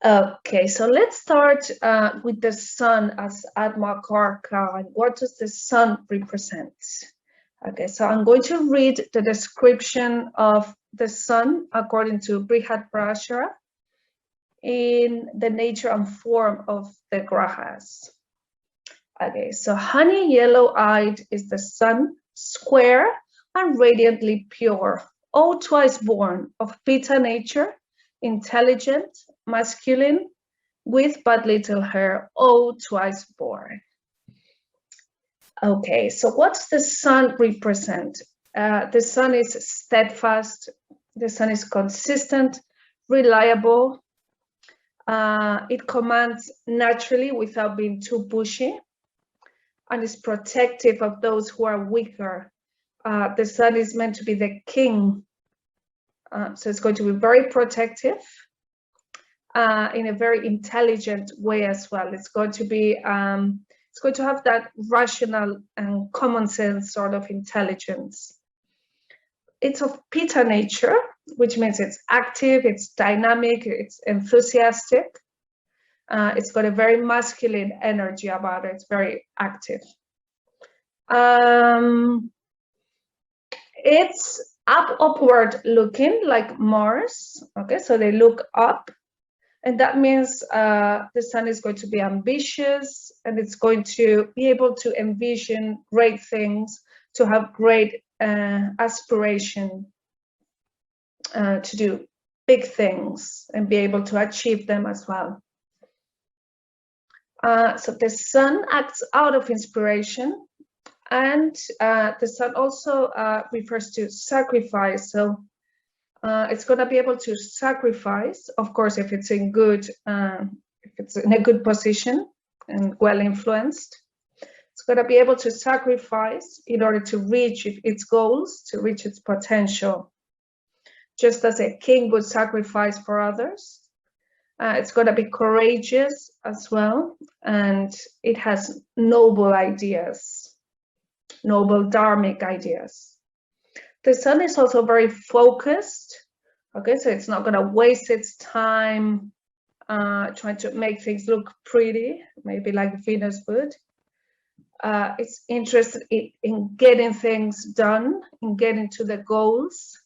Okay, so let's start with the sun as Atmakaraka. And what does the sun represent? Okay, so I'm going to read the description of the sun according to Brihadarashara in the nature and form of the grahas. Okay, so honey yellow-eyed is the sun, square and radiantly pure, all twice born, of Pitta nature, intelligent, masculine, with but little hair, all twice born. Okay, so what's the sun represent? The sun is steadfast, the sun is consistent, reliable, it commands naturally without being too pushy, and is protective of those who are weaker. The sun is meant to be the king, so it's going to be very protective in a very intelligent way as well. It's going to be, it's going to have that rational and common sense sort of intelligence. It's of Pitta nature, which means it's active, it's dynamic, it's enthusiastic. It's got a very masculine energy about it. It's very active. It's upward looking like Mars. Okay, so they look up, and that means the sun is going to be ambitious, and it's going to be able to envision great things, to have great aspiration, to do big things and be able to achieve them as well. So the sun acts out of inspiration, and the sun also refers to sacrifice. So it's going to be able to sacrifice, of course, if it's in a good position and well influenced. It's going to be able to sacrifice in order to reach its goals, to reach its potential. Just as a king would sacrifice for others. It's going to be courageous as well, and it has noble ideas, noble dharmic ideas. The sun is also very focused, okay, so it's not going to waste its time trying to make things look pretty, maybe like Venus would. It's interested in getting things done, in getting to the goals,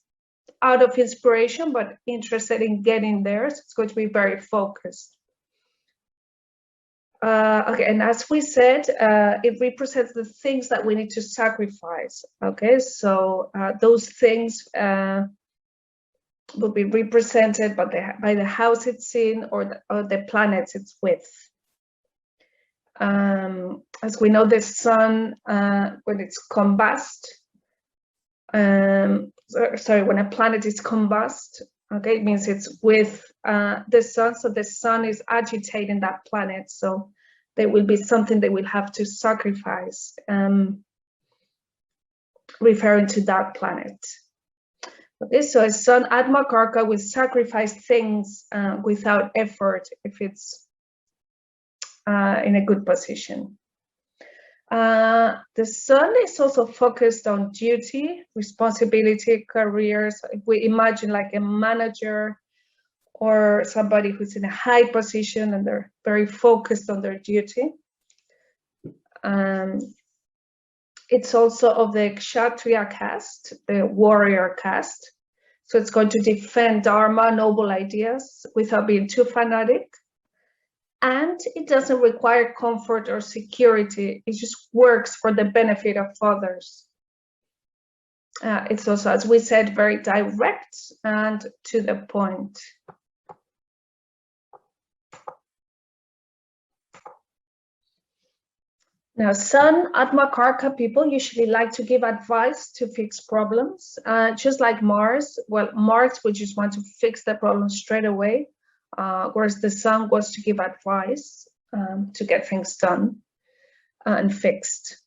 out of inspiration, but interested in getting there. So it's going to be very focused. Okay, and as we said, it represents the things that we need to sacrifice. Okay, so those things will be represented by the house it's in or the planets it's with. As we know, the sun, when it's combust, when a planet is combust, okay, it means it's with the sun, so the sun is agitating that planet, so there will be something they will have to sacrifice, referring to that planet. Okay, so a sun Atmakaraka will sacrifice things without effort if it's in a good position. The sun is also focused on duty, responsibility, careers. If we imagine like a manager or somebody who's in a high position and they're very focused on their duty. It's also of the Kshatriya caste, the warrior caste. So it's going to defend Dharma, noble ideas, without being too fanatic. And it doesn't require comfort or security. It just works for the benefit of others. It's also, as we said, very direct and to the point. Now, Sun Atmakaraka people usually like to give advice to fix problems, just like Mars. Well, Mars would just want to fix the problem straight away. Whereas the sun was to give advice to get things done and fixed.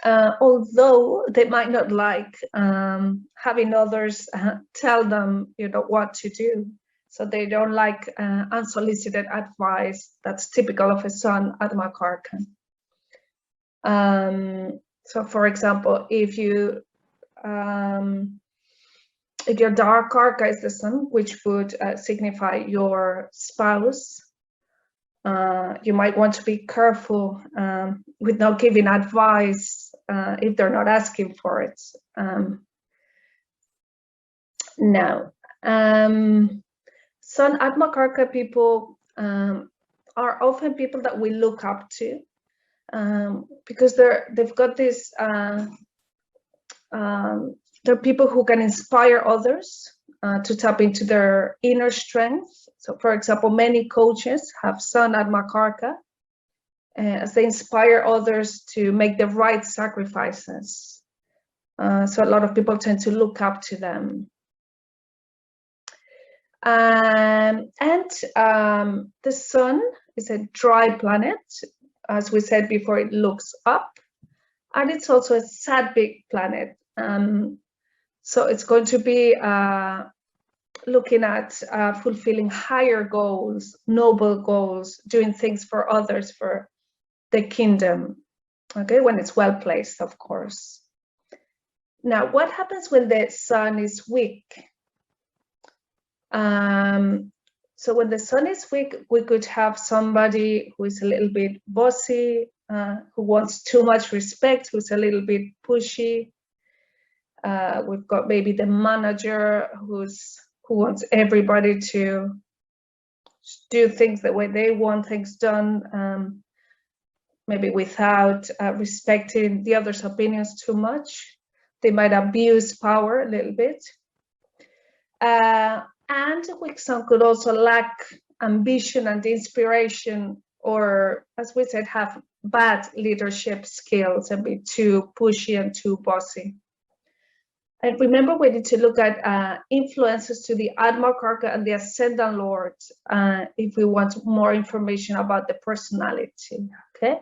Although they might not like having others tell them, what to do. So they don't like unsolicited advice. That's typical of a sun Atmakaraka. So for example, if you If your dark arca is the sun, which would signify your spouse, you might want to be careful with not giving advice if they're not asking for it. Now, Sun Atmakaraka people are often people that we look up to because they've got this. They're people who can inspire others to tap into their inner strength. So, for example, many coaches have Sun Atmakaraka as they inspire others to make the right sacrifices. So a lot of people tend to look up to them. The sun is a dry planet. As we said before, it looks up. And it's also a Sattvic planet. So it's going to be looking at fulfilling higher goals, noble goals, doing things for others, for the kingdom, okay, when it's well placed, of course. Now, what happens when the sun is weak? So when the sun is weak, we could have somebody who is a little bit bossy, who wants too much respect, who's a little bit pushy. We've got maybe the manager who wants everybody to do things the way they want things done, maybe without respecting the other's opinions too much. They might abuse power a little bit. And a weak sun could also lack ambition and inspiration, or, as we said, have bad leadership skills and be too pushy and too bossy. And remember, we need to look at influences to the Atmakaraka and the Ascendant Lord if we want more information about the personality, okay?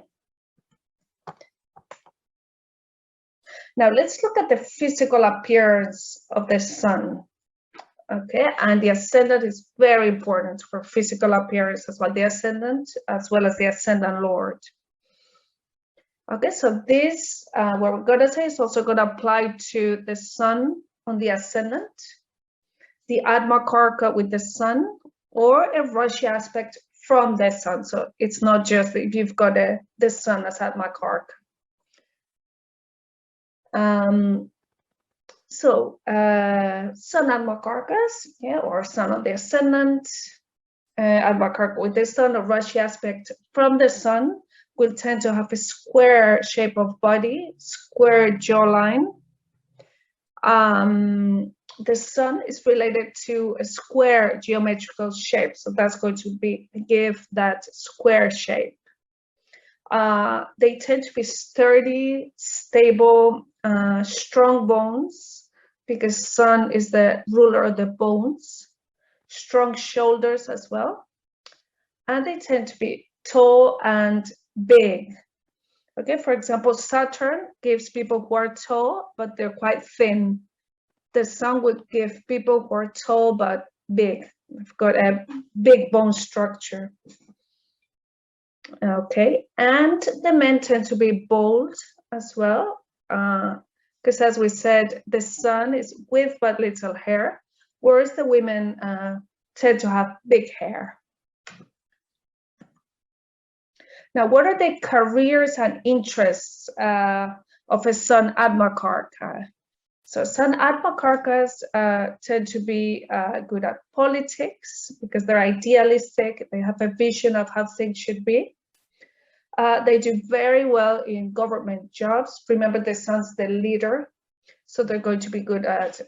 Now, let's look at the physical appearance of the sun, okay? And the Ascendant is very important for physical appearance as well, the Ascendant as well as the Ascendant Lord. Okay, so this, what we're going to say, is also going to apply to the sun on the ascendant, the Atmakaraka with the sun, or a Rashi aspect from the sun. So it's not just if you've got the sun as Atmakaraka. Sun Atmakarakas, yeah, or sun on the ascendant, Atmakaraka with the sun, or Rashi aspect from the sun, will tend to have a square shape of body, square jawline. The sun is related to a square geometrical shape, so that's going to give that square shape. They tend to be sturdy, stable, strong bones, because sun is the ruler of the bones, strong shoulders as well, and they tend to be tall and big. Okay, for example, Saturn gives people who are tall, but they're quite thin. The sun would give people who are tall but big. We've got a big bone structure. Okay, and the men tend to be bold as well, because as we said, the sun is with but little hair, whereas the women tend to have big hair. Now, what are the careers and interests of a sun Atmakaraka? So sun Atmakarakas tend to be good at politics because they're idealistic. They have a vision of how things should be. They do very well in government jobs. Remember, the sun's the leader. So they're going to be good at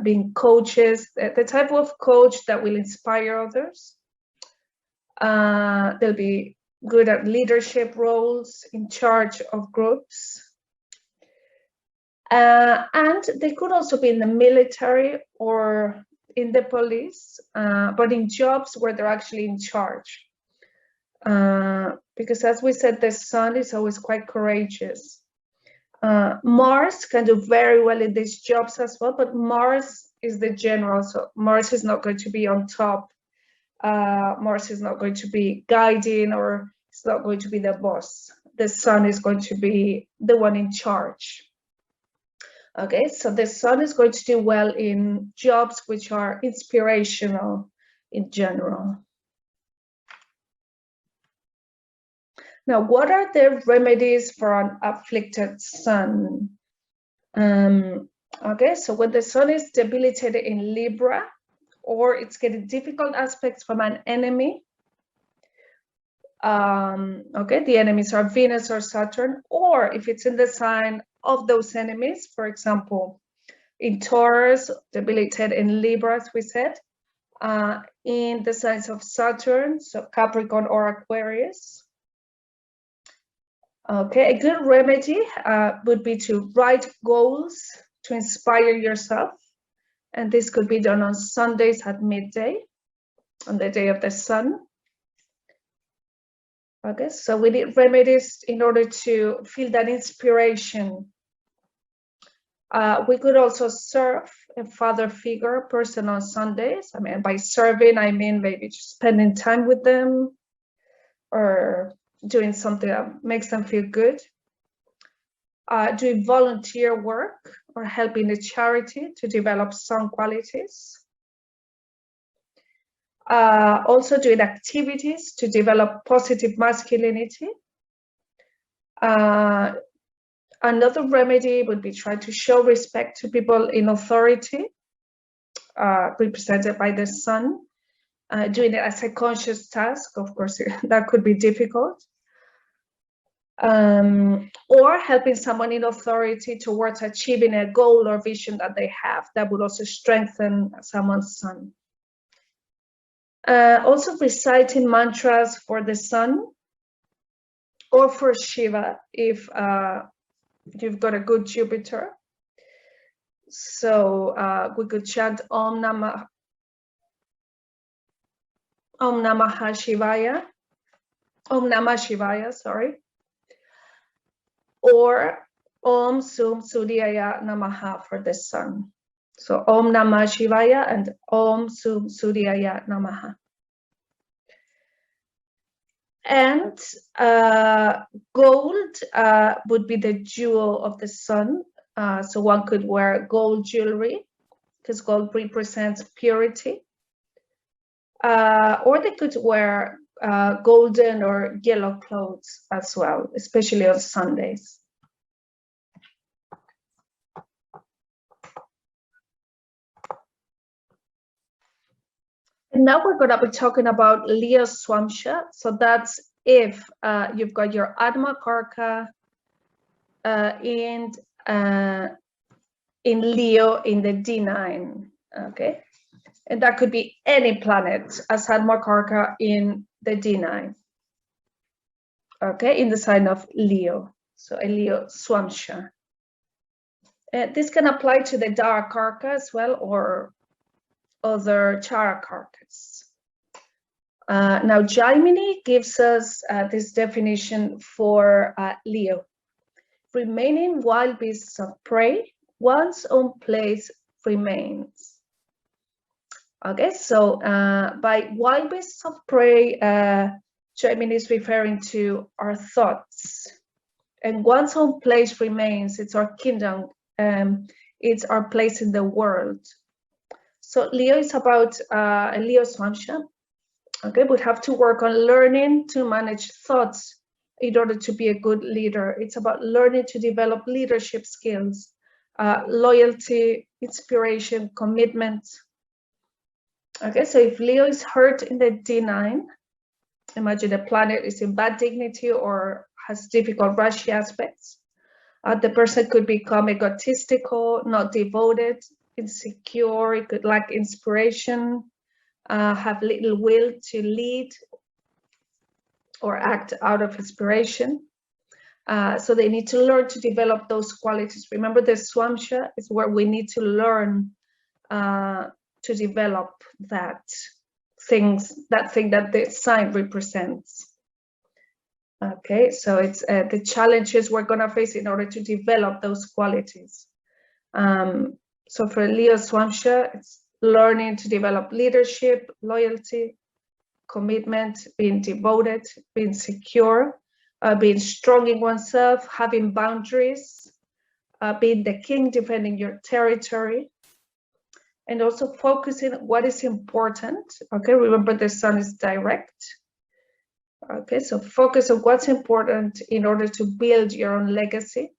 being coaches, the type of coach that will inspire others. They'll be good at leadership roles, in charge of groups. And they could also be in the military or in the police, but in jobs where they're actually in charge. Because as we said, the sun is always quite courageous. Mars can do very well in these jobs as well, but Mars is the general, so Mars is not going to be on top. Mars is not going to be guiding, or it's not going to be the boss. The sun is going to be the one in charge. Okay, so the sun is going to do well in jobs which are inspirational in general. Now, what are the remedies for an afflicted sun? Okay, so when the sun is debilitated in Libra, or it's getting difficult aspects from an enemy, okay, the enemies are Venus or Saturn, or if it's in the sign of those enemies, for example, in Taurus, debilitated in Libra, as we said, in the signs of Saturn, so Capricorn or Aquarius. Okay, a good remedy would be to write goals to inspire yourself. And this could be done on Sundays at midday, on the day of the sun. Okay, so we need remedies in order to feel that inspiration. We could also serve a father figure person on Sundays. I mean, by serving, I mean maybe just spending time with them or doing something that makes them feel good. Doing volunteer work or helping a charity to develop some qualities. Also doing activities to develop positive masculinity. Another remedy would be try to show respect to people in authority, represented by the sun. Doing it as a conscious task, of course, that could be difficult. Or helping someone in authority towards achieving a goal or vision that they have. That would also strengthen someone's sun. Also reciting mantras for the sun or for Shiva if you've got a good Jupiter. So we could chant Om Namah Shivaya, Om Namah Shivaya, sorry, or Om Sum Suryaya Namaha for the sun. So Om Namah Shivaya and Om Sum Suryaya Namaha. And gold would be the jewel of the sun. So one could wear gold jewelry because gold represents purity. Or they could wear golden or yellow clothes as well, especially on Sundays. And now we're going to be talking about Leo Swamsha. So that's if you've got your Atmakaraka in Leo in the D9, okay? And that could be any planet as Atmakaraka in the D9, okay, in the sign of Leo. So a Leo Swamsha. This can apply to the Darakaraka as well, or other Charakarkas. Now, Jaimini gives us this definition for Leo. Remaining wild beasts of prey, one's own place remains. Okay, so by wild beasts of prey, Jaimini is referring to our thoughts. And one's own place remains, it's our kingdom, it's our place in the world. So Leo is about a Leo Swamsha. Okay, we have to work on learning to manage thoughts in order to be a good leader. It's about learning to develop leadership skills, loyalty, inspiration, commitment. Okay, so if Leo is hurt in the D9, imagine the planet is in bad dignity or has difficult Rashi aspects. The person could become egotistical, not devoted, insecure, it could lack inspiration, have little will to lead or act out of inspiration. So they need to learn to develop those qualities. Remember, the Swamsha is where we need to learn to develop that thing that the sign represents. Okay, so it's the challenges we're going to face in order to develop those qualities. So for Leo Swamsha, it's learning to develop leadership, loyalty, commitment, being devoted, being secure, being strong in oneself, having boundaries, being the king, defending your territory, and also focusing on what is important. Okay, remember the sun is direct. Okay, so focus on what's important in order to build your own legacy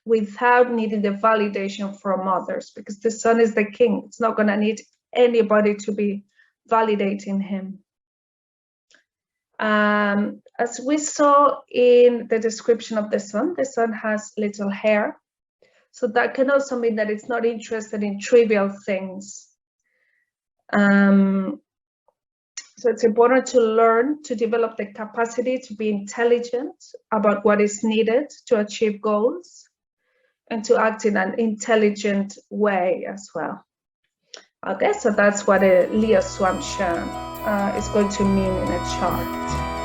without needing the validation from others, because the sun is the king. It's not going to need anybody to be validating him. As we saw in the description of the sun has little hair. So that can also mean that it's not interested in trivial things. So it's important to learn to develop the capacity to be intelligent about what is needed to achieve goals and to act in an intelligent way as well. Okay, so that's what a Leo Swamsha is going to mean in a chart.